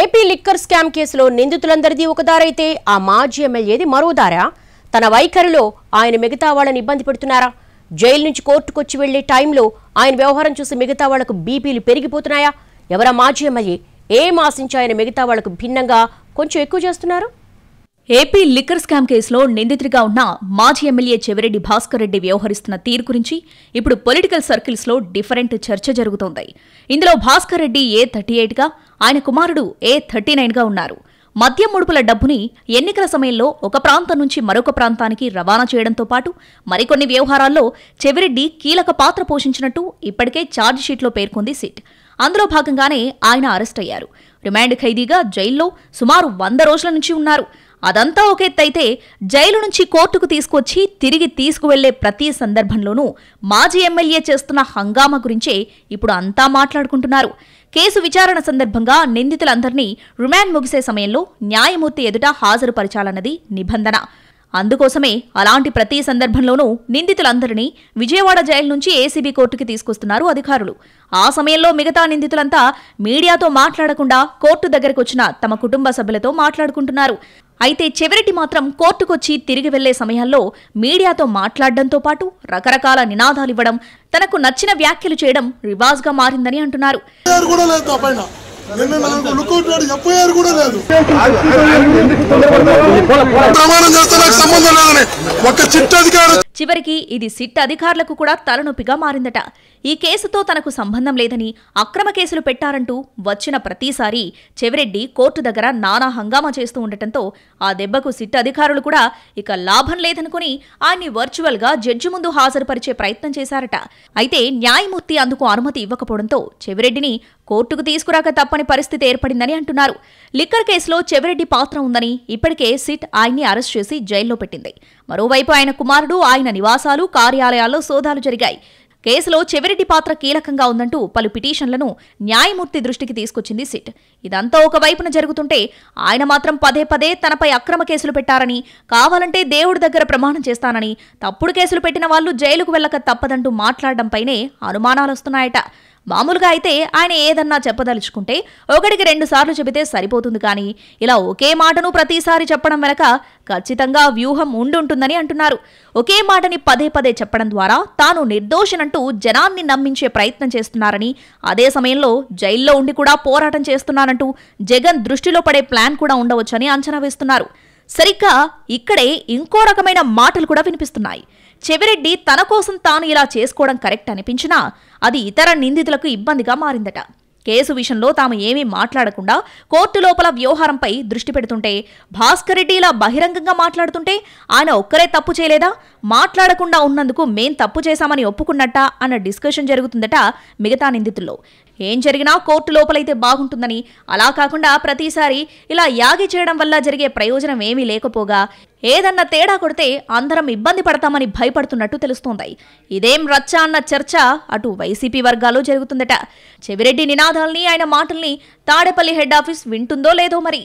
AP liquor scam కేసులో నిందితులందరిది ఒక దారైతే ఆ మాజీ ఎమ్మెల్యేది మరో దారా? తన వైఖరిలో ఆయన మిగతా వాళ్ళని ఇబ్బంది పెడుతున్నారా? జైలు నుంచి కోర్టుకొచ్చి వెళ్లే టైంలో ఆయన వ్యవహారం చూసి మిగతా వాళ్లకు బీపీలు పెరిగిపోతున్నాయా? ఎవరా మాజీ ఎమ్మెల్యే? ఏం ఆశించి ఆయన మిగతా వాళ్లకు భిన్నంగా కొంచెం ఎక్కువ చేస్తున్నారు? ఏపీ లిక్కర్ స్కామ్ కేసులో నిందితుడిగా ఉన్న మాజీ ఎమ్మెల్యే చెవిరెడ్డి భాస్కర్ రెడ్డి వ్యవహరిస్తున్న తీరు గురించి ఇప్పుడు పొలిటికల్ సర్కిల్స్ లో డిఫరెంట్ చర్చ జరుగుతోంది. ఇందులో భాస్కర్ రెడ్డి A38గా, ఆయన కుమారుడు A39గా ఉన్నారు. మద్యం ముడుపుల డబ్బుని ఎన్నికల సమయంలో ఒక ప్రాంతం నుంచి మరొక ప్రాంతానికి రవాణా చేయడంతో పాటు మరికొన్ని వ్యవహారాల్లో చెవిరెడ్డి కీలక పాత్ర పోషించినట్టు ఇప్పటికే ఛార్జిషీట్లో పేర్కొంది సిట్. అందులో భాగంగానే ఆయన అరెస్ట్ అయ్యారు. రిమాండ్ ఖైదీగా జైల్లో సుమారు 100 రోజుల నుంచి ఉన్నారు. అదంతా ఒక ఎత్తైతే జైలు నుంచి కోర్టుకు తీసుకొచ్చి తిరిగి తీసుకువెళ్లే ప్రతి సందర్భంలోనూ మాజీ ఎమ్మెల్యే చేస్తున్న హంగామా గురించే ఇప్పుడు అంతా మాట్లాడుకుంటున్నారు. కేసు విచారణ సందర్భంగా నిందితులందరినీ రిమాండ్ ముగిసే సమయంలో న్యాయమూర్తి ఎదుట హాజరుపరచాలన్నది నిబంధన. అందుకోసమే అలాంటి ప్రతి సందర్భంలోనూ నిందితులందరినీ విజయవాడ జైలు నుంచి ఏసీబీ కోర్టుకి తీసుకొస్తున్నారు అధికారులు. ఆ సమయంలో మిగతా నిందితులంతా మీడియాతో మాట్లాడకుండా కోర్టు దగ్గరకొచ్చిన తమ కుటుంబ సభ్యులతో మాట్లాడుకుంటున్నారు. అయితే చెవిరెడ్డి మాత్రం కోర్టుకొచ్చి తిరిగి వెళ్లే సమయాల్లో మీడియాతో మాట్లాడడంతో పాటు రకరకాల నినాదాలివ్వడం, తనకు నచ్చిన వ్యాఖ్యలు చేయడం రివాజ్గా మారిందని అంటున్నారు. చివరికి ఇది సిట్ అధికారులకు కూడా తలనొప్పిగా మారిందట. ఈ కేసుతో తనకు సంబంధం లేదని, అక్రమ కేసులు పెట్టారంటూ వచ్చిన ప్రతిసారి చెవిరెడ్డి కోర్టు దగ్గర నానా హంగామా చేస్తూ ఉండటంతో ఆ దెబ్బకు సిట్ అధికారులు కూడా ఇక లాభం లేదనుకుని ఆయన్ని వర్చువల్ గా జడ్జి ముందు హాజరుపరిచే ప్రయత్నం చేశారట. అయితే న్యాయమూర్తి అందుకు అనుమతి ఇవ్వకపోవడంతో చెవిరెడ్డిని కోర్టుకు తీసుకురాక తప్పని పరిస్థితి ఏర్పడిందని అంటున్నారు. లిక్కర్ కేసులో చెవిరెడ్డి పాత్ర ఉందని ఇప్పటికే సిట్ ఆయన్ని అరెస్ట్ చేసి జైల్లో పెట్టింది. మరోవైపు ఆయన కుమారుడు, ఆయన నివాసాలు, కార్యాలయాల్లో సోదాలు జరిగాయి. కేసులో చెవిరెడ్డి పాత్ర కీలకంగా ఉందంటూ పలు పిటిషన్లను న్యాయమూర్తి దృష్టికి తీసుకొచ్చింది సిట్. ఇదంతా ఒకవైపున జరుగుతుంటే ఆయన మాత్రం పదే పదే తనపై అక్రమ కేసులు పెట్టారని, కావాలంటే దేవుడి దగ్గర ప్రమాణం చేస్తానని, తప్పుడు కేసులు పెట్టిన వాళ్లు జైలుకు వెళ్లక తప్పదంటూ మాట్లాడడంపైనే అనుమానాలొస్తున్నాయట. మామూలుగా అయితే ఆయన ఏదన్నా చెప్పదలుచుకుంటే 1-2 సార్లు చెబితే సరిపోతుంది, కానీ ఇలా ఒకే మాటను ప్రతిసారి చెప్పడం వెనక ఖచ్చితంగా వ్యూహం ఉండుంటుందని అంటున్నారు. ఒకే మాటని పదే పదే చెప్పడం ద్వారా తాను నిర్దోషినంటూ జనాన్ని నమ్మించే ప్రయత్నం చేస్తున్నారని, అదే సమయంలో జైల్లో ఉండి కూడా పోరాటం చేస్తున్నానంటూ జగన్ దృష్టిలో పడే ప్లాన్ కూడా ఉండవచ్చని అంచనా వేస్తున్నారు. సరిగ్గా ఇక్కడే ఇంకో రకమైన మాటలు కూడా వినిపిస్తున్నాయి. చెవిరెడ్డి తన కోసం తాను ఇలా చేసుకోవడం కరెక్ట్ అనిపించినా అది ఇతర నిందితులకు ఇబ్బందిగా మారిందట. కేసు విషయంలో తాము ఏమీ మాట్లాడకుండా కోర్టు లోపల వ్యవహారంపై దృష్టి పెడుతుంటే, భాస్కర్ రెడ్డి ఇలా బహిరంగంగా మాట్లాడుతుంటే ఆయన ఒక్కరే తప్పు చేయలేదా? మాట్లాడకుండా ఉన్నందుకు మేం తప్పు చేశామని ఒప్పుకున్నట్ట అన్న డిస్కషన్ జరుగుతుందట మిగతా నిందితుల్లో. ఏం జరిగినా కోర్టు లోపలైతే బాగుంటుందని, అలా కాకుండా ప్రతిసారి ఇలా యాగి చేయడం వల్ల జరిగే ప్రయోజనం ఏమీ లేకపోగా ఏదన్నా తేడా కొడితే అందరం ఇబ్బంది పడతామని భయపడుతున్నట్టు తెలుస్తోంది. ఇదేం రచ్చ అన్న చర్చ అటు వైసీపీ వర్గాల్లో జరుగుతుందట. చెవిరెడ్డి నినాదాల్ని, ఆయన మాటల్ని తాడేపల్లి హెడ్ ఆఫీస్ వింటుందో లేదో మరి.